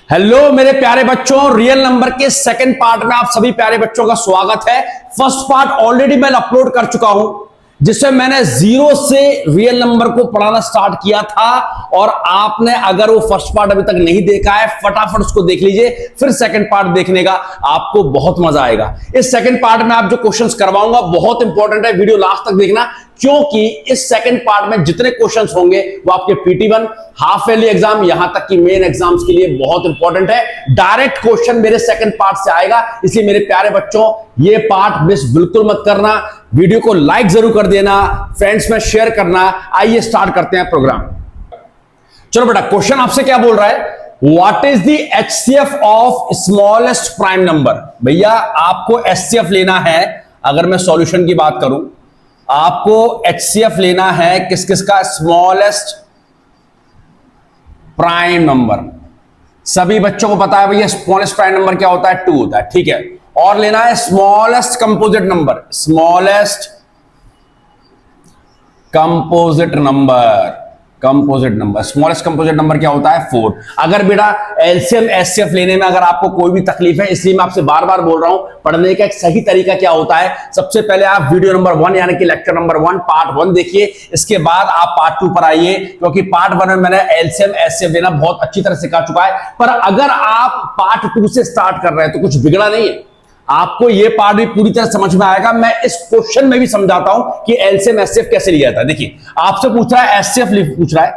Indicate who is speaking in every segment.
Speaker 1: Hello मेरे प्यारे बच्चों, रियल नंबर के सेकंड पार्ट में आप सभी प्यारे बच्चों का स्वागत है। फर्स्ट पार्ट ऑलरेडी मैं अपलोड कर चुका हूं, जिसमें मैंने जीरो से रियल नंबर को पढ़ाना स्टार्ट किया था। और आपने अगर वो फर्स्ट पार्ट अभी तक नहीं देखा है, फटाफट उसको देख लीजिए, फिर सेकंड पार्ट देखने का आपको बहुत मजा आएगा। इस सेकंड पार्ट में आप जो क्वेश्चंस करवाऊंगा बहुत इंपॉर्टेंट है, वीडियो लास्ट तक देखना, क्योंकि इस सेकंड पार्ट में जितने क्वेश्चंस होंगे वो आपके PT1 हाफ ईयरली एग्जाम यहां तक कि मेन एग्जाम्स के लिए बहुत इंपॉर्टेंट है। डायरेक्ट क्वेश्चन मेरे सेकंड पार्ट से आएगा, इसलिए मेरे प्यारे बच्चों ये पार्ट मिस बिल्कुल मत करना। वीडियो को लाइक जरूर कर देना, फ्रेंड्स में शेयर करना। आइए स्टार्ट करते हैं प्रोग्राम। चलो बेटा, क्वेश्चन आपसे क्या बोल रहा है, what is the HCF of smallest prime number. भैया आपको HCF लेना है। अगर मैं सॉल्यूशन की बात करूं, आपको HCF लेना है किस किस का, स्मॉलेस्ट प्राइम नंबर। सभी बच्चों को पता है भैया स्मॉलेस्ट प्राइम नंबर क्या होता है, 2 होता है, ठीक है। और लेना है smallest composite number, smallest composite number, smallest composite number क्या होता है, 4। अगर बेटा LCM HCF लेने में अगर आपको कोई भी तकलीफ है, इसलिए मैं आपसे बार बार बोल रहा हूं, पढ़ने का एक सही तरीका क्या होता है। सबसे पहले आप वीडियो नंबर 1 यानी कि लेक्चर नंबर 1 पार्ट 1 देखिए, इसके बाद आप पार्ट 2 पर आइए, क्योंकि पार्ट 1 में मैंने LCM HCF लेना बहुत अच्छी तरह सिखा चुका है। पर अगर आप पार्ट 2 से स्टार्ट कर रहे हैं तो कुछ बिगड़ा नहीं है, आपको यह पार्ट भी पूरी तरह समझ में आएगा। मैं इस क्वेश्चन में भी समझाता हूं कि LCM HCF कैसे लिया जाता है। देखिए आपसे पूछ रहा है HCF पूछ रहा है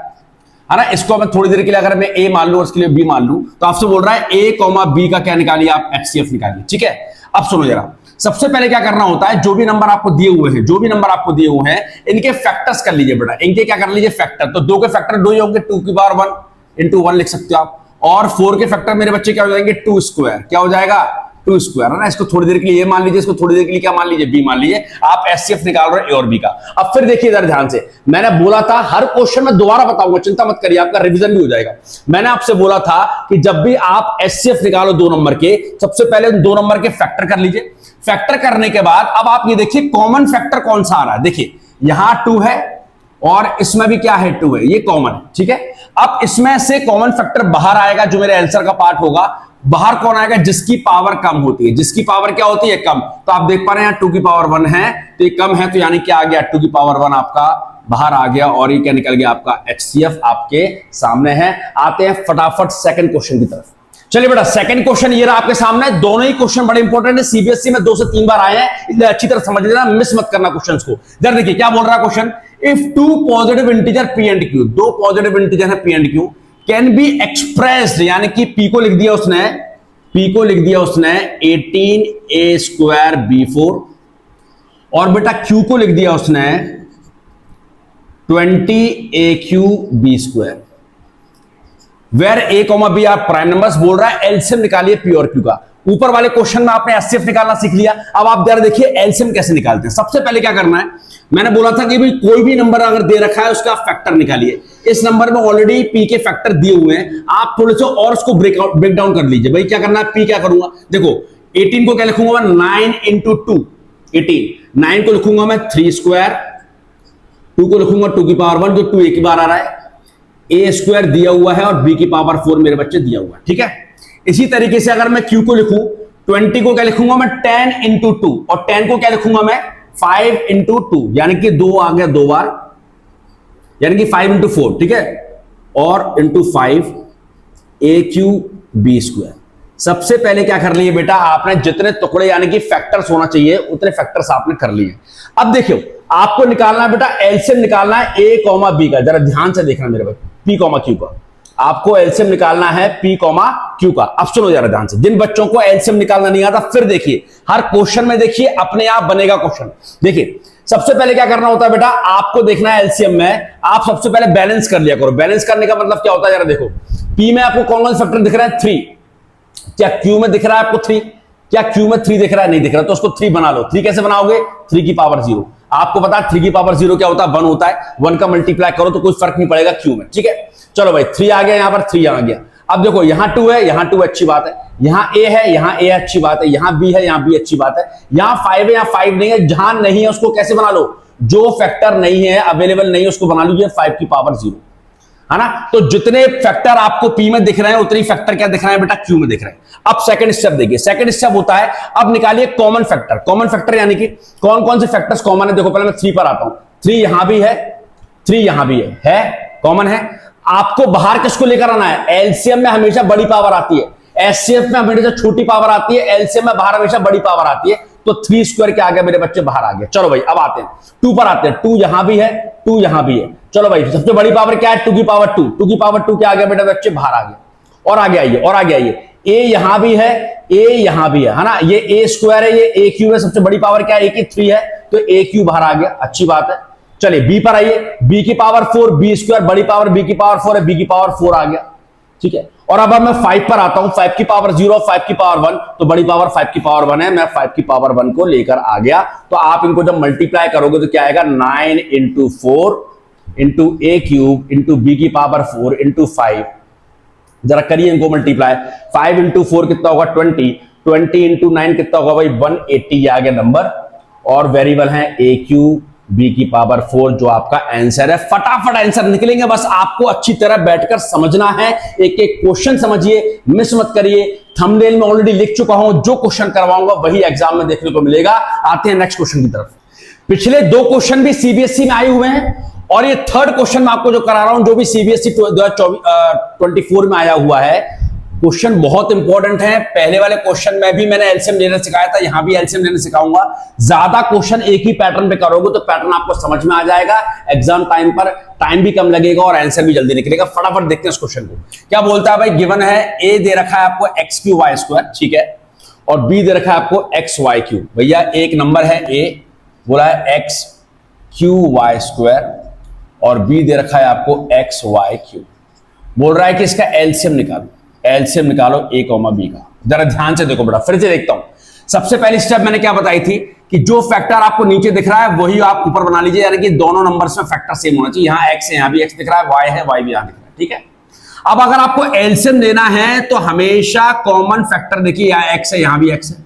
Speaker 1: ना, इसको मैं थोड़ी देर के लिए अगर मैं A मान लूं और इसके लिए B मान लूं, तो आपसे बोल रहा है A, B का क्या निकालिए, आप HCF निकालिए, ठीक है। अब सुनो जरा, सबसे पहले क्या करना होता है, जो भी नंबर आपको दिए हुए हैं, इनके फैक्टर्स कर लीजिए बेटा। इनके क्या कर लीजिए, फैक्टर। तो 2 के फैक्टर 2 ही होंगे, 2 की पावर 1 इंटू 1 लिख सकते हो आप। और 4 के फैक्टर मेरे बच्चे क्या हो जाएंगे, 2 स्क्वायर, क्या हो जाएगा, 2 स्क्वायर, है ना। इसको थोड़ी देर के लिए ये मान लीजिए, इसको थोड़ी देर के लिए क्या मान लीजिए, B मान लीजिए। आप HCF निकाल रहे हो A और B का। अब फिर देखिए इधर ध्यान से, मैंने बोला था हर क्वेश्चन में दोबारा बताऊंगा, चिंता मत करिए, आपका रिवीजन भी हो जाएगा। मैंने आपसे बोला था कि जब भी आप HCF निकालो 2 नंबर के, सबसे पहले 2 नंबर के फैक्टर कर लीजिए। फैक्टर करने के बाद अब आप ये देखिए कॉमन फैक्टर कौन सा आ रहा है। देखिए यहां 2 है और इसमें भी क्या है, 2 है, ये कॉमन है, ठीक है। अब इसमें से कॉमन फैक्टर बाहर आएगा, जो मेरे आंसर का पार्ट होगा। बाहर कौन आएगा, जिसकी पावर कम होती है, जिसकी पावर क्या होती है, कम। तो आप देख पा रहे हैं 2 की पावर 1 है, तो ये कम है, तो यानी क्या आ गया, 2 की पावर 1 आपका बाहर आ गया, और ये क्या निकल गया, आपका HCF आपके सामने है। आते हैं फटाफट सेकंड क्वेश्चन की तरफ। चलिए बेटा, सेकंड क्वेश्चन ये रहा आपके सामने। दोनों ही क्वेश्चन बड़े इंपॉर्टेंट है, CBSE में 2 से 3 बार आए हैं, इसलिए अच्छी तरह समझ लेना, मिस मत करना क्वेश्चंस को। जरा देखिए क्या बोल रहा है question, if 2 positive integer P and Q, 2 positive integer है P and Q, can be expressed, यानी कि P को लिख दिया उसने 18A² B4, और बेटा Q को लिख दिया उसने 20AQ B²। Where A, B आप प्राइम नंबर्स बोल रहा है, एलसीएम निकालिए P और Q का। ऊपर वाले क्वेश्चन में आपने HCF निकालना सीख लिया। अब आप जरा देखिए एलसीएम कैसे निकालते हैं। सबसे पहले क्या करना है, मैंने बोला था कि भाई कोई भी नंबर अगर दे रखा है उसका फैक्टर निकालिए। इस नंबर में ऑलरेडी P के फैक्टर दिए हुए हैं, आप थोड़े से और उसको ब्रेक डाउन कर लीजिए। भाई क्या करना है, P क्या करूंगा, देखो 18 को क्या लिखूंगा मैं, 9 इंटू 2 18, 9 को लिखूंगा मैं 3 स्क्वायर, 2 को लिखूंगा 2 की पावर 1, जो 2 एक ही बार आ रहा है, A² दिया हुआ है और B की पावर 4 मेरे बच्चे दिया हुआ है, ठीक है। इसी तरीके से अगर मैं Q को लिखूं, 20 को क्या लिखूंगा मैं 10 इंटू 2, और 10 को क्या लिखूंगा मैं 5 इंटू 2, यानी कि 2 आ गया 2 बार, यानी कि 5 इंटू 4, ठीक है, और इंटू 5 AQ B²। सबसे पहले क्या कर लिए बेटा, आपने जितने टुकड़े यानी कि फैक्टर्स होना चाहिए उतने फैक्टर्स आपने कर लिए। अब देखियो आपको निकालना है बेटा, एलसीएम निकालना है A, B का। जरा ध्यान से देखना मेरे बच्चे, P, Q का। आपको एलसीएम निकालना है P, Q का। अब सुनो जरा ध्यान से, जिन बच्चों को एलसीएम निकालना नहीं आता, फिर देखिए हर क्वेश्चन में देखिए अपने आप बनेगा क्वेश्चन। देखिए सबसे पहले क्या करना होता है बेटा, आपको देखना है एलसीएम में, आप सबसे पहले बैलेंस कर लिया करो। बैलेंस करने का मतलब क्या होता है, जरा देखो P में आपको कौन कौन से फैक्टर दिख रहा है, 3। क्या Q में दिख रहा है आपको 3, क्या Q में 3 दिख रहा है, नहीं दिख रहा, तो उसको 3 बना लो। 3 कैसे बनाओगे, 3 की पावर 0। आपको पता है 3 की पावर 0 क्या होता है, 1 होता है। 1 का मल्टीप्लाई करो तो कोई फर्क नहीं पड़ेगा Q में, ठीक है। चलो भाई 3 आ गया, यहां पर 3 आ गया। अब देखो यहां 2 है, यहां 2 अच्छी बात है, यहां A है, यहां A अच्छी बात है, यहां B है, यहां B अच्छी बात है, यहां 5 है, यहां 5 नहीं है। जहां नहीं है उसको कैसे बना लो, जो फैक्टर नहीं है, अवेलेबल नहीं है, उसको बना लीजिए 5 की पावर 0। है ना। तो जितने फैक्टर आपको पी में दिख रहे हैं उतने फैक्टर क्या दिख रहे हैं बेटा, क्यू में दिख रहे हैं। अब सेकंड स्टेप देखिए, सेकंड स्टेप होता है अब निकालिए कॉमन फैक्टर। कॉमन फैक्टर यानी कि कौन कौन से फैक्टर्स कॉमन है, देखो पहले मैं 3 पर आता हूं। 3 यहां भी है, 3 यहां भी है कॉमन है। आपको बाहर किसको लेकर आना है, एलसीएम में हमेशा बड़ी पावर आती है, एचसीएफ में हमेशा छोटी पावर आती है, एलसीएम में बाहर हमेशा बड़ी पावर आती है। तो 3 स्क्वायर के आगे मेरे बच्चे बाहर आ गए। चलो भाई अब आते हैं 2 पर आते हैं। 2 यहां भी है, 2 यहां भी है। चलो भाई सबसे बड़ी पावर क्या है, 2 की पावर 2। 2 की पावर 2 के आगे बेटा बच्चे बाहर आ गए। और आगे आइए, और आगे आइए, ए यहां भी है, ए यहां भी है ना। ये ए स्क्वायर है, ये ए क्यू है। सबसे बड़ी पावर क्या है, ए की 3 है, तो ए क्यू बाहर आ गया, अच्छी बात है। चलिए बी पर आइए, बी की पावर 4, बी स्क्वायर बड़ी पावर बी की पावर 4 है, बी की पावर 4 आ गया, ठीक है। और अब मैं 5 पर आता हूं, 5 की पावर 0, 5 की पावर 1, तो बड़ी पावर 5 की पावर 1 है, मैं 5 की पावर 1 को लेकर आ गया। तो आप इनको जब मल्टीप्लाई करोगे तो क्या आएगा, 9 इंटू 4 इंटू ए क्यूब इंटू बी की पावर 4 इंटू 5। जरा करिए इनको मल्टीप्लाई, 5 इंटू 4 कितना होगा 20, 20 इंटू 9 कितना होगा भाई 180 आ गया नंबर। और वेरिएबल है ए क्यूब बी की पावर 4 जो आपका आंसर है। फटाफट आंसर निकलेंगे, बस आपको अच्छी तरह बैठकर समझना है। एक एक क्वेश्चन समझिए, मिस मत करिए। थंबनेल में ऑलरेडी लिख चुका हूं, जो क्वेश्चन करवाऊंगा वही एग्जाम में देखने को मिलेगा। आते हैं नेक्स्ट क्वेश्चन की तरफ। पिछले 2 क्वेश्चन भी सीबीएसई में आए हुए हैं और ये थर्ड क्वेश्चन मैं आपको जो करा रहा हूं जो भी सीबीएसई 2024 में आया हुआ है। क्वेश्चन बहुत इंपॉर्टेंट है। पहले वाले क्वेश्चन में भी मैंने एलसीएम लेना सिखाया था, यहां भी एलसीएम लेना सिखाऊंगा। ज्यादा क्वेश्चन एक ही पैटर्न पे करोगे तो पैटर्न आपको समझ में आ जाएगा, एग्जाम टाइम पर टाइम भी कम लगेगा और आंसर भी जल्दी निकलेगा। फटाफट देखते हैं इस क्वेश्चन को क्या बोलता है भाई। गिवन है ए दे रखा है आपको एक्स क्यू वाई स्क्वायर, ठीक है, और बी दे रखा है आपको एक्स वाई क्यू। भैया एक नंबर है ए, बोला है एक्स क्यू वाई स्क्वायर, और बी दे रखा है आपको एक्स वाई क्यू। बोल रहा है कि इसका एलसीएम निकालो, एलसीएम निकालो ए कॉमा बी का। जरा ध्यान से देखो बेटा, फिर से देखता हूं। सबसे पहली स्टेप मैंने क्या बताई थी कि जो फैक्टर आपको नीचे दिख रहा है वही आप ऊपर बना लीजिए, यानी कि दोनों नंबर्स में फैक्टर सेम होना चाहिए। यहां एक्स है, यहां भी एक्स दिख रहा है, वाई है, वाई भी यहां दिख रहा है, ठीक है। अब अगर आपको एलसीएम लेना है तो हमेशा कॉमन फैक्टर देखिए, यहां एक्स है, यहां भी एक्स है।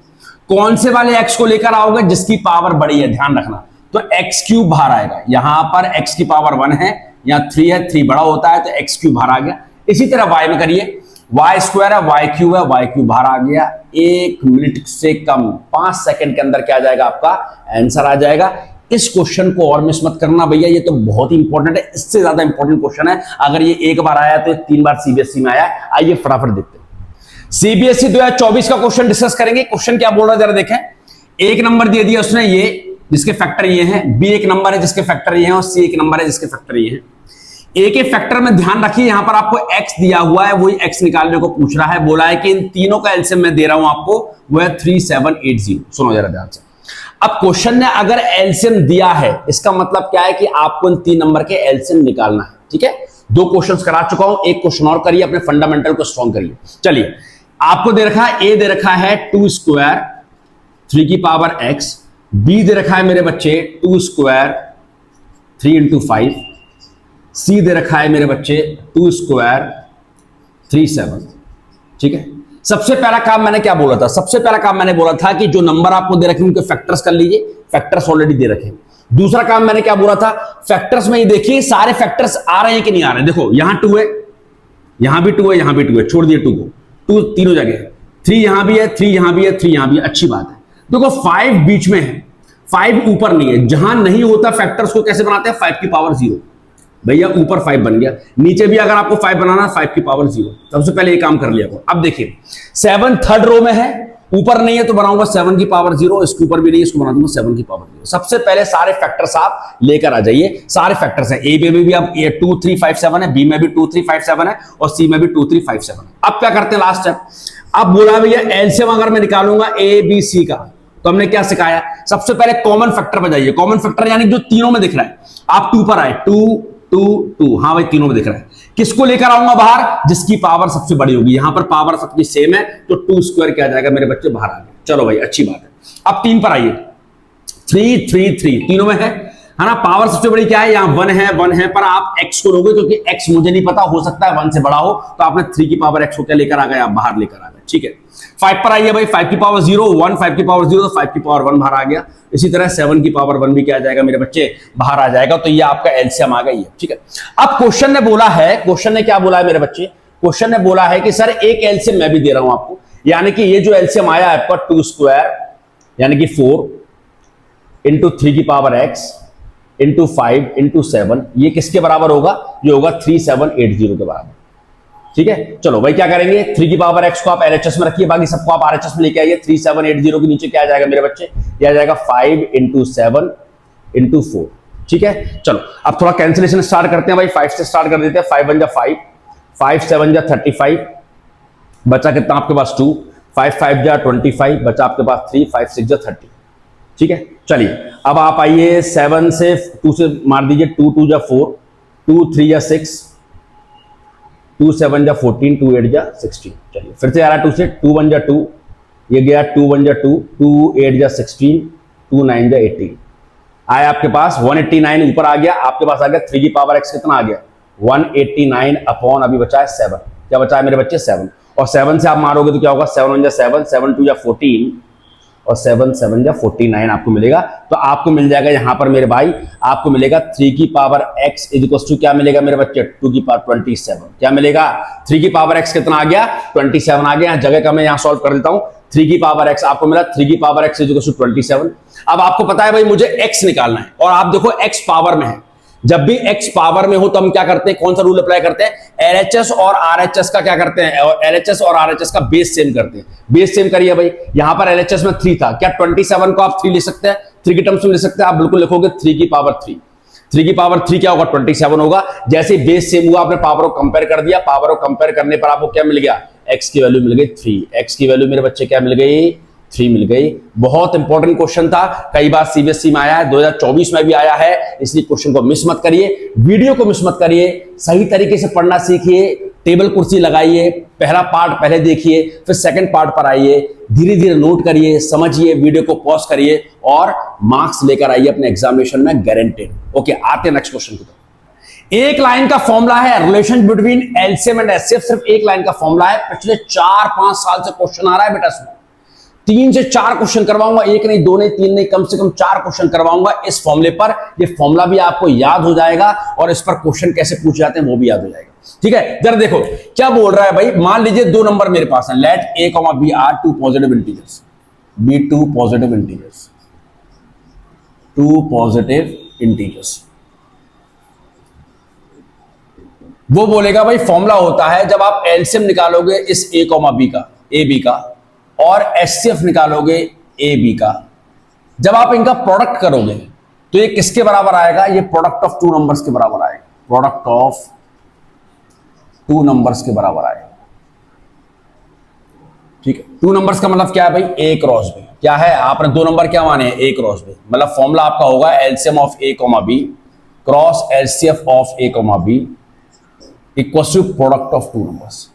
Speaker 1: कौन से वाले एक्स को लेकर आओगे, जिसकी पावर बड़ी है, ध्यान रखना। तो एक्स क्यूब बाहर आएगा, यहां पर एक्स की पावर 1 है, यहां 3 है, 3 बड़ा होता है तो एक्स क्यूब बाहर आ गया। इसी तरह वाई में करिए, वाई स्क्वायर है, वाई क्यूब है, वाई क्यूब बाहर आ गया। 1 मिनट से कम 5 सेकंड के अंदर क्या आ जाएगा, आपका आंसर आ जाएगा। इस क्वेश्चन को और मिस मत करना भैया, ये तो बहुत ही इंपॉर्टेंट है, इससे ज्यादा इंपॉर्टेंट क्वेश्चन है। अगर ये एक बार आया तो 3 बार सीबीएसई में आया। आइए फटाफट देखते हैं सीबीएसई 2024 का क्वेश्चन डिस्कस करेंगे। क्वेश्चन क्या बोल रहा है जरा देखें। एक नंबर दे दिया उसने ये, जिसके फैक्टर ये हैं, बी एक नंबर है जिसके फैक्टर ये हैं, और सी एक नंबर है जिसके फैक्टर ये हैं। ए के फैक्टर में ध्यान रखिए, यहां पर आपको x दिया हुआ है, वही x निकालने को पूछ रहा है। बोला है कि इन तीनों का एलसीएम मैं दे रहा हूं आपको, वो है 3780। सुनो जरा ध्यान से। अब क्वेश्चन ने अगर एलसीएम दिया है, इसका मतलब क्या है कि आपको इन 3 नंबर के एलसीएम निकालना है, ठीक है। 2 क्वेश्चंस करा चुका हूं, एक क्वेश्चन और करिए, अपने फंडामेंटल को स्ट्रॉन्ग करिए। चलिए आपको दे रखा है, ए दे रखा है 2 स्क्वायर 3 की पावर x, बी दे रखा है मेरे बच्चे 2 स्क्वायर 3 इंटू 5, सी दे रखा है मेरे बच्चे 2 स्क्वायर 3 7, ठीक है। सबसे पहला काम मैंने क्या बोला था, सबसे पहला काम मैंने बोला था कि जो नंबर आपको दे रखे उनके फैक्टर्स कर लीजिए, फैक्टर्स ऑलरेडी दे रखे। दूसरा काम मैंने क्या बोला था, फैक्टर्स में ये देखिए सारे फैक्टर्स आ रहे हैं कि नहीं आ रहे हैं। देखो यहां 2 है, यहां भी 2 है, यहां भी 2 है, छोड़ दिए 2 को, 2 तीनों जगह। 3 यहां भी है, 3 यहां भी है, 3 यहां भी है, अच्छी बात है। देखो 5 बीच में है, 5 ऊपर नहीं है। जहां नहीं होता फैक्टर्स को कैसे बनाते हैं, 5 की पावर 0। भैया ऊपर 5 बन गया, नीचे भी अगर आपको 5 बनाना है 5 की पावर 0। सबसे पहले ये काम कर लिया करो। अब देखिए 7 थर्ड रो में है, ऊपर नहीं है तो बनाऊंगा 7 की पावर 0, इसके ऊपर भी नहीं, इसको बना दूंगा 7 की पावर 0। सबसे पहले सारे फैक्टर्स आप लेकर आ जाइए। सारे फैक्टर्स हैं, ए में भी अब 2 3 5 7 है, बी में भी 2 3 5 7 है, और सी में भी 2 3 5 7 है। अब क्या करते हैं लास्ट स्टेप। अब बोला भैया एलसीएम अगर मैं निकालूंगा ए बी सी का, तो हमने क्या सिखाया, सबसे पहले कॉमन फैक्टर पर जाइए। कॉमन फैक्टर यानी जो तीनों में दिख रहा है। आप 2 पर आए, 2 2 2, हाँ भाई तीनों में दिख रहा है। किसको लेकर आऊंगा बाहर, जिसकी पावर सबसे बड़ी होगी। यहां पर पावर सबकी सेम है तो 2 स्क्वायर क्या जाएगा, मेरे बच्चे बाहर आ गए। चलो भाई अच्छी बात है। अब 3 पर आइए, 3 3 3 तीनों में है ना। पावर सबसे बड़ी क्या है, यहां 1 है, 1 है, पर आप x को लोगे क्योंकि x मुझे नहीं पता, हो सकता है 1 से बड़ा हो, तो आपने 3 की पावर x को क्या लेकर आ गए, आप बाहर लेकर आ गए। ठीक है। 5 पर आइए भाई, 5 की पावर 0, 1 5 की पावर 0, तो 5 की पावर 1 बाहर आ गया। इसी तरह 7 की पावर 1 भी क्या आ जाएगा मेरे बच्चे, बाहर आ जाएगा। तो ये आपका एलसीएम आ गई है, ठीक है। अब क्वेश्चन ने बोला है, क्वेश्चन ने क्या बोला है मेरे बच्चे, क्वेश्चन ने बोला है कि सर एक एलसीएम मैं भी दे रहा हूं आपको, यानी कि ये जो एलसीएम आया है आपका 2 स्क्वायर यानी कि 4 इंटू 3 की पावर x इंटू 5 इंटू 7, ये किसके बराबर होगा, ये होगा 3780 के बराबर, ठीक है। चलो भाई क्या करेंगे, 3 की पावर x को आप LHS में रखिए, बाकी सबको आप RHS में लेके आइए। 3780 के नीचे क्या आ जाएगा मेरे बच्चे, ये आ जाएगा 5 इंटू 7 इंटू 4, ठीक है। चलो अब थोड़ा कैंसिलेशन स्टार्ट करते हैं भाई, 5 से स्टार्ट कर देते हैं। 5 1 जा 5, 5 7 जा 35, बचा कितना आपके पास 2, 5 5 जा 25, बचा आपके पास 3, 5 6 जा 30, ठीक है। चलिए अब आप आइए 7 से 2 से मार दीजिए, 2 2 जा 4, 2 3 जा 6, 2 7 जा 14, 2 8 जा 16। चलिए फिर से आ रहा है 2 से, 2 1 जा 2, ये गया 2 1 जा 2, 2 8 जा 16, 2 9 जा 18, आया आपके पास 189 ऊपर आ गया, आपके पास आ गया 3 की पावर x कितना आ गया 189 अपॉन अभी बचा है 7, क्या बचा है मेरे बच्चे 7, और 7 से आप मारोगे तो क्या होगा 7 1 जा 7, 7 2 जा 14 और 7 7 जा 49 आपको मिलेगा। तो आपको मिल जाएगा यहां पर मेरे भाई, आपको मिलेगा 3 की power x is equal to क्या मिलेगा मेरे बच्चे 2 की पावर 27, क्या मिलेगा 3 की पावर x कितना आ गया 27 आ गया, जगह का मैं यहां सॉल्व कर देता हूं। 3 की पावर x आपको मिला 3 की power x is equal to 27। अब आपको पता है भाई मुझे x निकालना है, और आप देखो x पावर में है, जब भी x पावर में हो तो हम क्या करते हैं, कौन सा रूल अप्लाई करते हैं, LHS और RHS का क्या करते हैं, LHS और RHS का बेस सेम करते हैं। बेस सेम करिए भाई, यहां पर LHS में 3 था, क्या 27 को आप 3 ले सकते हैं, 3 की टर्म्स में ले सकते हैं, आप बिल्कुल लिखोगे 3 की पावर 3, 3 की पावर 3 क्या होगा 27 होगा। जैसे बेस सेम हुआ आपने पावर को कंपेयर कर दिया, पावर को कंपेयर करने पर आपको क्या मिल गया, x की वैल्यू मिल गई 3, x की वैल्यू मेरे बच्चे क्या मिल गई 3 मिल गई। बहुत इंपॉर्टेंट क्वेश्चन था, कई बार सीबीएसई में आया है, 2024 में भी आया है, इसलिए क्वेश्चन को मिस मत करिए, वीडियो को मिस मत करिए, सही तरीके से पढ़ना सीखिए, टेबल कुर्सी लगाइए, पहला पार्ट पहले देखिए, फिर सेकंड पार्ट पर आइए, धीरे धीरे नोट करिए, समझिए, वीडियो को पॉज करिए और मार्क्स लेकर आइए अपने एग्जामिनेशन में गारंटेड। ओके, आते हैं नेक्स्ट क्वेश्चन की तरफ। एक लाइन का फॉर्मूला है relation between LCM and HCF, सिर्फ एक लाइन का फॉर्मूला है, पिछले 4-5 साल से क्वेश्चन आ रहा है बेटा इसमें। 3 से 4 क्वेश्चन करवाऊंगा, 1 नहीं 2 नहीं 3 नहीं, कम से कम 4 क्वेश्चन करवाऊंगा इस फॉर्मूले पर। ये फॉर्मूला भी आपको याद हो जाएगा और इस पर क्वेश्चन कैसे पूछे जाते हैं वो भी याद हो जाएगा, ठीक है। जरा देखो क्या बोल रहा है भाई, मान लीजिए 2 नंबर मेरे पास है, let a, b are 2 positive integers, b 2 positive integers, 2 positive integers. वो बोलेगा भाई फॉर्मूला होता है जब आप एलसीएम निकालोगे इस a, b का, a b का, और एचसीएफ निकालोगे ए बी का, जब आप इनका प्रोडक्ट करोगे तो ये किसके बराबर आएगा, ये प्रोडक्ट ऑफ 2 नंबर्स के बराबर आएगा, प्रोडक्ट ऑफ 2 नंबर्स के बराबर आएगा, ठीक है। 2 नंबर्स का मतलब क्या है भाई, ए क्रॉस बी, क्या है आपने 2 नंबर क्या माने हैं, ए क्रॉस बी, मतलब फॉर्मूला आपका होगा LCM of A B cross LCF of A B equal to product of 2 numbers.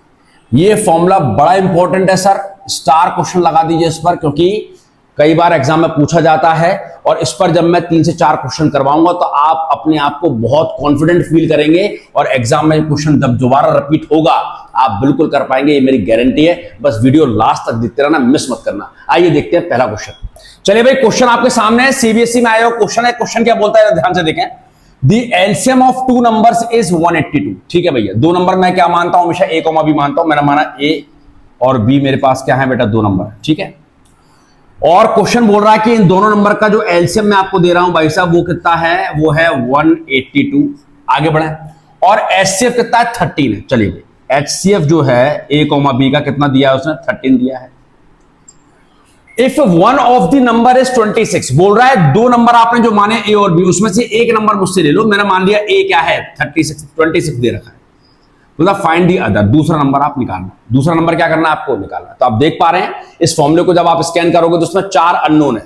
Speaker 1: ये फॉर्मूला बड़ा इंपॉर्टेंट है सर, स्टार क्वेश्चन लगा दीजिए इस पर, क्योंकि कई बार एग्जाम में पूछा जाता है, और इस पर जब मैं 3 से 4 क्वेश्चन करवाऊंगा तो आप अपने आप को बहुत कॉन्फिडेंट फील करेंगे, और एग्जाम में क्वेश्चन जब दोबारा रिपीट होगा आप बिल्कुल कर पाएंगे, ये मेरी गारंटी है। बस वीडियो लास्ट तक देखते रहना, मिस मत करना। आइए देखते हैं पहला क्वेश्चन। चलिए भाई क्वेश्चन आपके सामने है, सीबीएसई में आया क्वेश्चन है। क्वेश्चन क्या बोलता है ध्यान से देखें, The LCM of 2 numbers is 182, ठीक है भैया। 2 नंबर मैं क्या मानता हूं, हमेशा a, b मानता हूं, मैंने माना a और b मेरे पास क्या है बेटा 2 नंबर, ठीक है। और क्वेश्चन बोल रहा है कि इन दोनों नंबर का जो एलसीएम मैं आपको दे रहा हूं भाई साहब वो कितना है, वो है 182। आगे बढ़े, और एचसीएफ कितना है 13 है। चलिए भाई एचसीएफ जो है a, b का कितना दिया है उसने 13 दिया है। If one of the number is 26, बोल रहा है 2 नंबर आपने जो माने ए और बी, उसमें से एक नंबर मुझसे ले लो, मैंने मान लिया ए क्या है 26 दे रखा है, मतलब फाइंड दी अदर, दूसरा नंबर आप निकालना। दूसरा नंबर क्या करना है आपको निकालना। तो आप देख पा रहे हैं इस फॉर्मूले को जब आप स्कैन करोगे तो उसमें 4 अननोन है,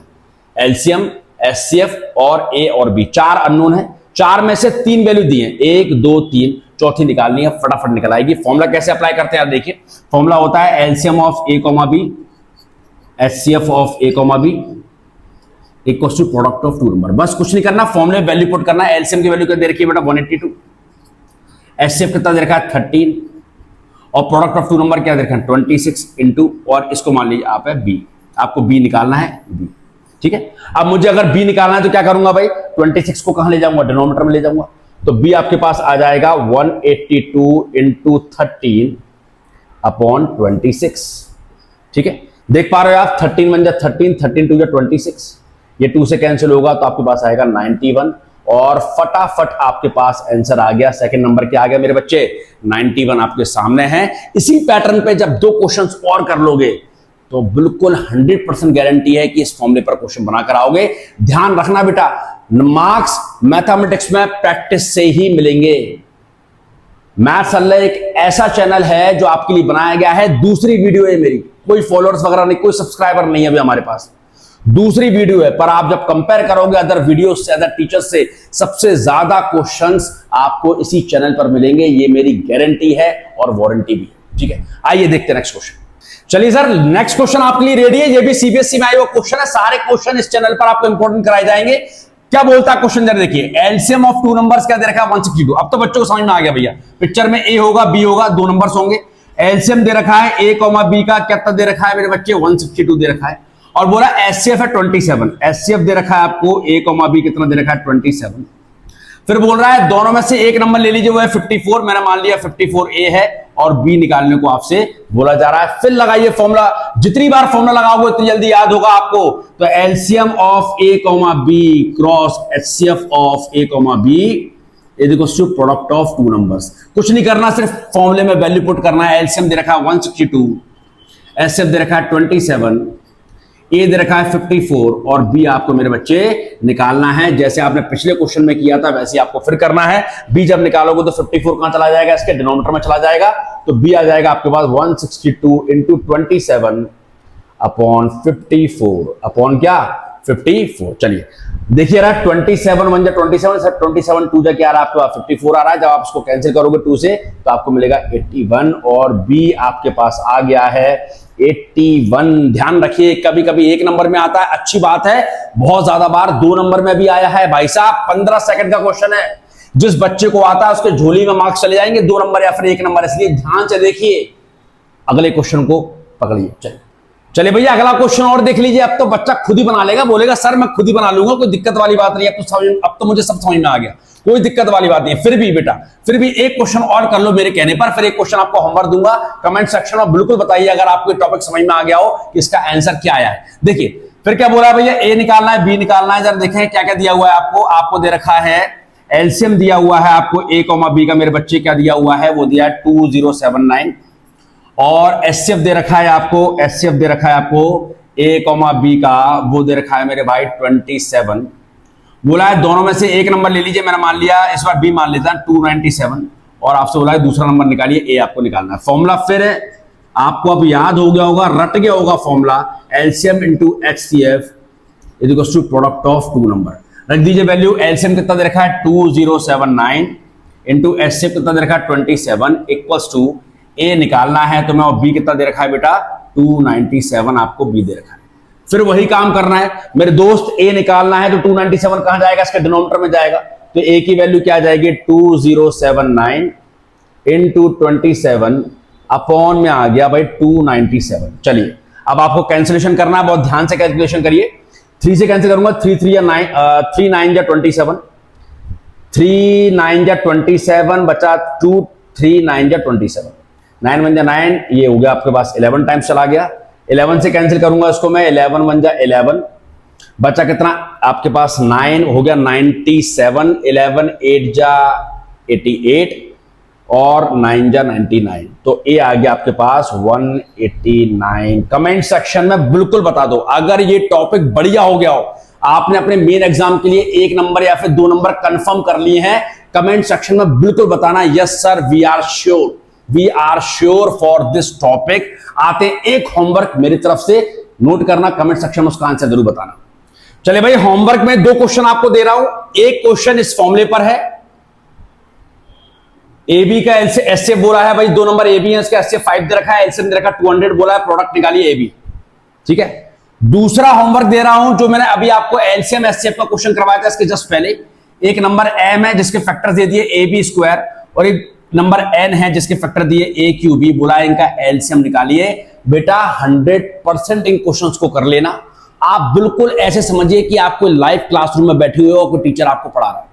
Speaker 1: एलसीएम एचसीएफ और ए और बी, 4 अननोन है। 4 में से 3 वैल्यू दी है, 1 2 3, चौथी निकालनी है, फटाफट निकल आएगी। फॉर्मूला कैसे अप्लाई करते हैं आप देखिए, फॉर्मूला होता है LCM of A, B HCF of A, B equal to product of 2 number. बस कुछ नहीं करना, फॉर्मूले वैल्यू पुट करना है। एलसीएम की वैल्यू क्या दे रखी है बेटा 182, एचसीएफ कितना दे रखा है 13, और प्रोडक्ट ऑफ टू नंबर क्या दे रखा है 26 इंटू, और इसको मान लीजिए आप है बी, आपको बी निकालना है बी, ठीक है। अब मुझे अगर बी निकालना है तो क्या करूंगा भाई, 26 को कहां ले जाऊंगा, डिनोमिनेटर में ले जाऊंगा, तो बी आपके पास आ जाएगा 182 इंटू 13 अपॉन 26, ठीक है। देख पा रहे हो आप, 13 बन जा 13, 13 टू जा 26, ये 2 से कैंसिल होगा तो आपके पास आएगा 91, और फटाफट आपके पास आंसर आ गया। सेकंड नंबर क्या आ गया मेरे बच्चे, 91 आपके सामने है। इसी पैटर्न पे जब 2 क्वेश्चंस और कर लोगे तो बिल्कुल 100% गारंटी है कि इस फॉर्मूले पर क्वेश्चन बनाकर आओगे। ध्यान रखना बेटा, मार्क्स मैथमेटिक्स में प्रैक्टिस से ही मिलेंगे। मैथ्स अल्लाह एक ऐसा चैनल है जो आपके लिए बनाया गया है। दूसरी वीडियो है मेरी, कोई फॉलोअर्स वगैरह नहीं, कोई सब्सक्राइबर नहीं है अभी हमारे पास, दूसरी वीडियो है, पर आप जब कंपेयर करोगे अदर वीडियोस से, अदर टीचर्स से, सबसे ज्यादा क्वेश्चंस आपको इसी चैनल पर मिलेंगे, ये मेरी गारंटी है और वारंटी भी है, ठीक है। आइए देखते हैं नेक्स्ट क्वेश्चन। चलिए सर, नेक्स्ट क्वेश्चन आपके लिए रेडी है, ये भी सीबीएसई में आया हुआ क्वेश्चन है। सारे क्वेश्चन इस चैनल पर आपको इंपॉर्टेंट कराए जाएंगे। क्या बोलता है क्वेश्चन, जरा देखिए, एलसीएम ऑफ 2 नंबर्स क्या दे रखा है 162। अब तो बच्चों को समझ में आ गया भैया, पिक्चर में ए होगा बी होगा, 2 नंबर्स होंगे। एलसीएम दे रखा है ए कॉमा बी का, कितना दे रखा है मेरे बच्चे 162 दे रखा है, और बोला एचसीएफ है 27। एचसीएफ दे रखा है आपको ए कॉमा बी, कितना दे रखा है 27। फिर बोल रहा है दोनों में से एक नंबर ले लीजिए, वो है 54, मैंने मान लिया 54 ए है, और बी निकालने को आपसे बोला जा रहा है। फिर लगाइए फॉर्मूला, जितनी बार फॉर्मूला लगाओगे उतनी जल्दी याद होगा आपको। तो LCM of A comma B cross HCF of A comma B is equal to product of 2 numbers. कुछ नहीं करना, सिर्फ फॉर्मूले में वैल्यू पुट करना है। एलसीएम दे रखा है 162, एचसीएफ दे रखा है 27, ए दे रखा है 54, और बी आपको मेरे बच्चे निकालना है। जैसे आपने पिछले क्वेश्चन में किया था वैसे आपको फिर करना है। बी जब निकालोगे तो 54 कहां चला जाएगा, इसके डिनोमिनेटर में चला जाएगा, तो बी आ जाएगा आपके पास 162 इंटू 27 अपॉन 54 अपॉन क्या 54। चलिए देखिए रहा 27 1 जा 27, सर 27 2 जा क्या आ रहा है आपके पास 54 आ रहा है। जब आप इसको कैंसिल करोगे 2 से तो आपको मिलेगा 81, और बी आपके पास आ गया है 81। ध्यान रखिए, कभी कभी एक नंबर में आता है, अच्छी बात है, बहुत ज्यादा बार 2 नंबर में भी आया है। भाई साहब 15 सेकंड का क्वेश्चन है, जिस बच्चे को आता है उसके झोली में मार्क्स चले जाएंगे 2 नंबर या फिर 1 नंबर, इसलिए ध्यान से देखिए। अगले क्वेश्चन को पकड़िए। चलिए भैया अगला क्वेश्चन और देख लीजिए। अब तो बच्चा खुद ही बना लेगा, बोलेगा सर मैं खुद ही बना लूंगा, कोई दिक्कत वाली बात नहीं है। अब तो मुझे सब समझ में आ गया, कोई दिक्कत वाली बात नहीं है। फिर भी बेटा, फिर भी एक क्वेश्चन और कर लो मेरे कहने पर, फिर एक क्वेश्चन आपको होमवर्क दूंगा। कमेंट सेक्शन में बिल्कुल बताइए अगर आपको टॉपिक समझ में आ गया हो कि इसका आंसर क्या आया है। देखिए फिर क्या बोला है भैया, ए निकालना है बी निकालना है। जरा देखें क्या क्या दिया हुआ है आपको। आपको दे रखा है एलसीएम दिया हुआ है आपको ए कॉमा बी का, मेरे बच्चे क्या दिया हुआ है, वो दिया है 2079, और एचसीएफ दे रखा है आपको, एचसीएफ दे रखा है आपको ए कॉमा बी का, वो दे रखा है मेरे भाई 27। बोला है दोनों में से एक नंबर ले लीजिए, मैंने मान लिया, इस बार बी मान लेता है 297, और आपसे बोला है दूसरा नंबर निकालिए, ए आपको निकालना है। फॉर्मूला फिर आपको अब याद हो गया होगा, रट गया होगा formula, LCM into HCF is equal to product of 2 number. रख दीजिए वैल्यू, एलसीएम कितना दे रखा है 2079 इंटू एचसीएफ कितना दे रखा है 27 इक्वल्स टू ए निकालना है तो मैं, और बी कितना दे रखा है बेटा 297 आपको बी दे रखा है। फिर वही काम करना है मेरे दोस्त, ए निकालना है तो 297 कहां जाएगा, इसके डिनोमिनेटर में जाएगा, तो ए की वैल्यू क्या आ जाएगी 2079 इंटू 27 अपॉन में आ गया भाई 297। चलिए अब आपको कैंसिलेशन करना है, बहुत ध्यान से कैलकुलेशन करिए। 3 से कैंसिल करूंगा, 3 3 या 9, 3 9 या 27, 3 9 या 27 बचा 2 3 9 या 27, 9 1 जा 9, ये हो गया आपके पास 11 टाइम्स चला गया। 11 से कैंसिल करूंगा इसको मैं, 11 1 जा 11, बचा कितना आपके पास 9 हो गया 97, 11 8 जा 88 और 9 जा 99, तो ए आ गया आपके पास 189। कमेंट सेक्शन में बिल्कुल बता दो अगर ये टॉपिक बढ़िया हो गया हो, आपने अपने मेन एग्जाम के लिए 1 नंबर या फिर 2 नंबर कंफर्म कर लिए हैं, कमेंट सेक्शन में बिल्कुल बताना yes sir we are sure for this topic. आते एक होमवर्क मेरी तरफ से, नोट करना, कमेंट सेक्शन में उसका आंसर जरूर बताना। चले भाई होमवर्क में 2 क्वेश्चन आपको दे रहा हूं। एक क्वेश्चन इस फॉर्मूले पर है, ए बी का एचसीएफ बोला है भाई, 2 नंबर ए बी है, इसका एचसीएफ 5 दे रखा है, एलसीएम दे रखा 200 बोला है, प्रोडक्ट निकालिए ए बी, ठीक है। दूसरा होमवर्क दे रहा हूं जो मैंने अभी आपको एलसीएम एचसीएफ का क्वेश्चन करवाया था इसके जस्ट पहले, एक नंबर एम है जिसके फैक्टर्स दे दिए ए बी स्क्वायर, और एक नंबर n है जिसके फैक्टर दिए a q b, बोला इनका एलसीएम निकालिए। बेटा 100% इन क्वेश्चंस को कर लेना। आप बिल्कुल ऐसे समझिए कि आप कोई लाइव क्लासरूम में बैठे हुए हो, कोई टीचर आपको पढ़ा रहा है,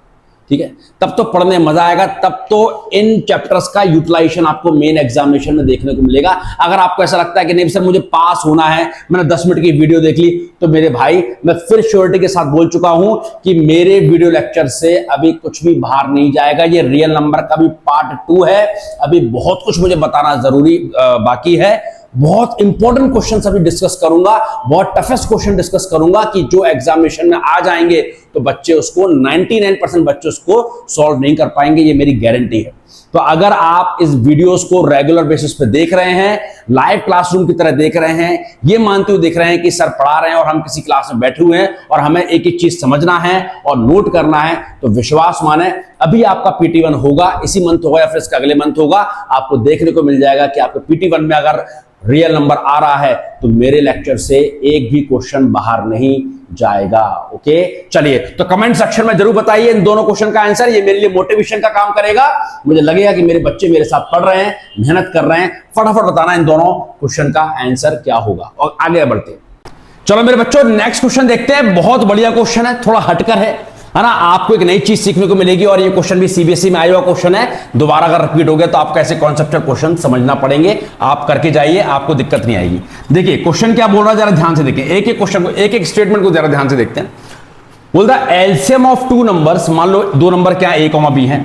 Speaker 1: ठीक है? तब तो पढ़ने में मजा आएगा, तब तो इन चैप्टर्स का यूटिलाइजेशन आपको मेन एग्जामिनेशन में देखने को मिलेगा। अगर आपको ऐसा लगता है कि नहीं सर मुझे पास होना है, मैंने 10 मिनट की वीडियो देख ली, तो मेरे भाई मैं फिर श्योरिटी के साथ बोल चुका हूं कि मेरे वीडियो लेक्चर से अभी कुछ भी बाहर नहीं जाएगा। ये रियल नंबर का भी पार्ट 2 है, अभी बहुत कुछ मुझे बताना जरूरी बाकी है। बहुत इंपॉर्टेंट क्वेश्चन अभी डिस्कस करूंगा, बहुत टफेस्ट क्वेश्चन डिस्कस करूंगा कि जो एग्जामिनेशन में आ जाएंगे तो बच्चे उसको 99% बच्चे उसको सॉल्व नहीं कर पाएंगे, ये मेरी गारंटी है। तो अगर आप इस वीडियोस को रेगुलर बेसिस पे देख रहे हैं, लाइव क्लासरूम की तरह देख रहे हैं, ये मानते हुए देख रहे हैं कि सर पढ़ा रहे हैं और हम किसी क्लास में बैठे हुए हैं और हमें एक एक चीज समझना है और नोट करना है, तो विश्वास माने अभी आपका PT1 होगा, इसी मंथ होगा या फिर इसका अगले मंथ होगा। आपको देखने को मिल जाएगा कि आपको PT1 में अगर रियल नंबर आ रहा है तो मेरे लेक्चर से एक भी क्वेश्चन बाहर नहीं जाएगा। ओके, चलिए तो कमेंट सेक्शन में जरूर बताइए इन दोनों क्वेश्चन का आंसर। ये मेरे लिए मोटिवेशन का काम करेगा, मुझे लगेगा कि मेरे बच्चे मेरे साथ पढ़ रहे हैं, मेहनत कर रहे हैं। फटाफट बताना इन दोनों क्वेश्चन का आंसर क्या होगा और आगे बढ़ते हैं। चलो मेरे बच्चों नेक्स्ट क्वेश्चन देखते हैं। बहुत बढ़िया क्वेश्चन है, थोड़ा हटकर है ना? आपको एक नई चीज सीखने को मिलेगी और ये क्वेश्चन भी CBSE में आया हुआ क्वेश्चन है। दोबारा अगर रिपीट हो गया तो आपको ऐसे कॉन्सेप्चुअल क्वेश्चन समझना पड़ेंगे, आप करके जाइए, आपको दिक्कत नहीं आएगी। देखिए क्वेश्चन क्या बोल रहा है, जरा ध्यान से देखें। एक एक क्वेश्चन को, एक एक स्टेटमेंट को जरा ध्यान से देखते हैं। बोल रहा है एलसीएम ऑफ 2 नंबर्स, मान लो 2 नंबर क्या A, B है।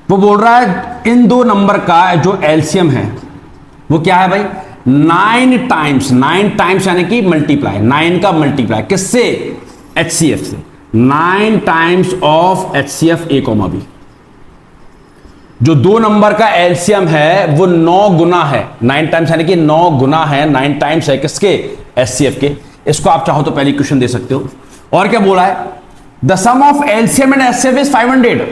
Speaker 1: वो बोल रहा है इन 2 नंबर का जो एलसीएम है वो क्या है भाई? 9 टाइम्स यानी कि मल्टीप्लाई, 9 का मल्टीप्लाई किससे? HCF से। 9 times of HCF A, B। जो 2 नंबर का एलसीएम है वो 9 गुना है, 9 टाइम्स यानी कि 9 गुना है, 9 टाइम्स है किसके? HCF के। इसको आप चाहो तो पहले इक्वेशन दे सकते हो। और क्या बोला है? The sum of LCM and HCF is 500।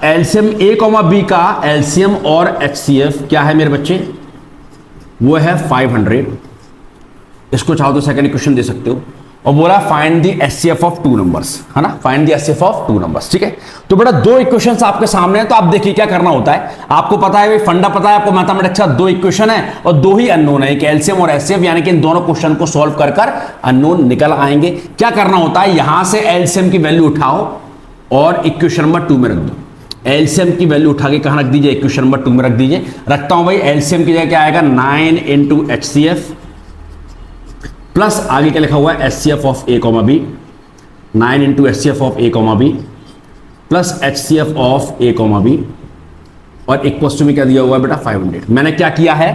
Speaker 1: LCM A, B का एलसीएम और HCF क्या है मेरे बच्चे? वो है 500। इसको चाहो तो सेकंड इक्वेशन दे सकते हो। और बोला find the HCF of 2 numbers, है ना? Find the HCF of 2 numbers, ठीक है? तो बेटा 2 इक्वेशंस आपके सामने हैं, तो आप देखिए क्या करना होता है। आपको पता है भाई, फंडा पता है आपको मैथमेटिक्स का, 2 इक्वेशन है और 2 ही अननोन है, एक एलसीएम और HCF, यानी कि इन दोनों क्वेश्चन को सॉल्व कर कर अननोन निकल आएंगे। क्या करना होता है, यहां से एलसीएम की वैल्यू उठाओ और इक्वेशन नंबर 2 में रख दो। एलसीएम की वैल्यू उठा के कहां रख दीजिए? इक्वेशन नंबर 2 में रख दीजिए। रखता हूं भाई, एलसीएम की जगह क्या आएगा? 9 इंटू HCF प्लस आगे क्या लिखा हुआ है? HCF of A, B। 9 into HCF of A, B plus HCF of A, B और इक्वल टू में क्या दिया हुआ है बेटा? 500। मैंने क्या किया है,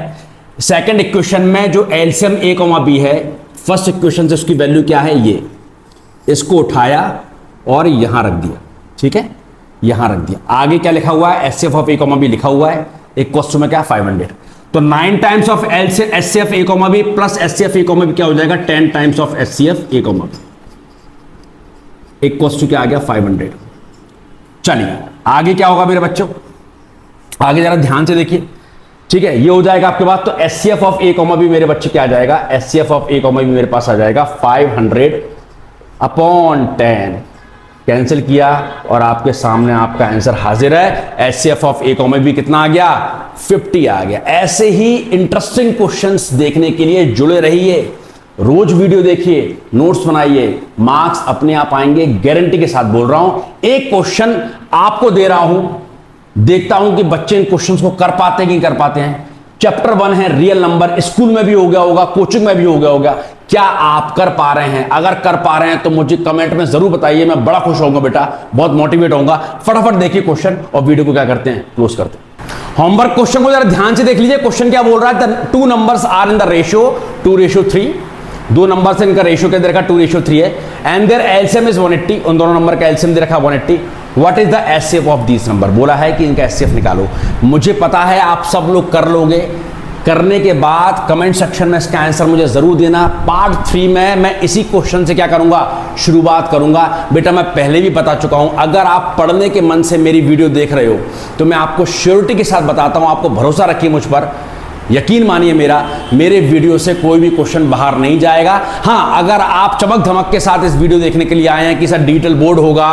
Speaker 1: सेकंड इक्वेशन में जो एलसीएम A, B है, फर्स्ट इक्वेशन से उसकी वैल्यू क्या है? ये, इसको उठाया और यहां रख दिया, ठीक है? यहां रख दिया। आगे क्या लिखा हुआ है? HCF ऑफ A, B लिखा हुआ है, इक्वल टू में क्या? 500। तो 9 times of HCF A, B plus HCF A, B क्या हो जाएगा? 10 times of HCF A, B equal to क्या आ गया? 500। चलिए आगे क्या होगा मेरे बच्चों? आगे जरा ध्यान से देखिए, ठीक है? ये हो जाएगा आपके पास। तो HCF ऑफ A, B मेरे बच्चे क्या आ जाएगा? HCF ऑफ A, B मेरे पास आ जाएगा 500 अपॉन 10। कैंसिल किया और आपके सामने आपका आंसर हाजिर है। HCF ऑफ A, B कितना आ गया? 50 आ गया। ऐसे ही इंटरेस्टिंग क्वेश्चंस देखने के लिए जुड़े रहिए, रोज वीडियो देखिए, नोट्स बनाइए, मार्क्स अपने आप आएंगे, गारंटी के साथ बोल रहा हूं। एक क्वेश्चन आपको दे रहा हूं, देखता हूं कि बच्चे इन क्वेश्चंस को कर पाते हैं कि नहीं कर पाते हैं। चैप्टर 1 है रियल नंबर, स्कूल में भी हो गया होगा, कोचिंग में भी हो गया होगा। क्या आप कर पा रहे हैं? अगर कर पा रहे हैं तो मुझे कमेंट में जरूर बताइए, मैं बड़ा खुश होऊंगा बेटा, बहुत मोटिवेट होऊंगा। फटाफट देखिए क्वेश्चन और वीडियो को क्या करते हैं? क्लोज करते हैं। होमवर्क क्वेश्चन को जरा ध्यान से देख लीजिए। क्वेश्चन क्या बोल रहा है? The 2 numbers are in the ratio 2:3। 2 number से इनका रेशियो क्या दे रखा? 2:3 है। And their LCM is 180। उन दोनों नंबर का एलसीएम दे रखा 180। What is the HCF of this number? बोला है कि इनका HCF निकालो। मुझे पता है आप सब लोग कर लोगे। करने के बाद कमेंट सेक्शन में इसका आंसर मुझे जरूर देना। पार्ट 3 में मैं इसी क्वेश्चन से क्या करूंगा? शुरुआत करूंगा। बेटा मैं पहले भी बता चुका हूं, अगर आप पढ़ने के मन से मेरी वीडियो देख रहे हो तो मैं आपको श्योरिटी के साथ बताता हूं, आपको भरोसा रखिए मुझ पर, यकीन मानिए मेरे वीडियो से कोई भी क्वेश्चन बाहर नहीं जाएगा। हाँ, अगर आप चमक धमक के साथ इस वीडियो देखने के लिए आए हैं कि सर डिजिटल बोर्ड होगा,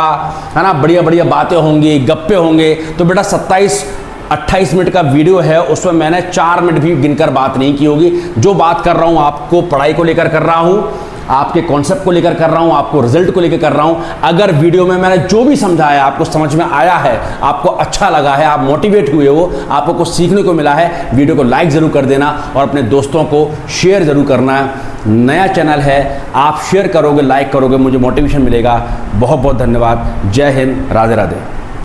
Speaker 1: है ना, बढ़िया बढ़िया बातें होंगी, गप्पे होंगे, तो बेटा 27-28 मिनट का वीडियो है, उसमें मैंने 4 मिनट भी गिनकर बात नहीं की होगी। जो बात कर रहा हूं आपको पढ़ाई को लेकर कर रहा हूं, आपके कॉन्सेप्ट को लेकर कर रहा हूं, आपको रिजल्ट को लेकर कर रहा हूं। अगर वीडियो में मैंने जो भी समझाया आपको समझ में आया है, आपको अच्छा लगा है, आप मोटिवेट हुए हो, आपको कुछ सीखने को मिला है, वीडियो को लाइक जरूर कर देना और अपने दोस्तों को शेयर जरूर करना है। नया चैनल है, आप शेयर करोगे, लाइक करोगे, मुझे मोटिवेशन मिलेगा। बहुत बहुत धन्यवाद। जय हिंद, राधे राधे।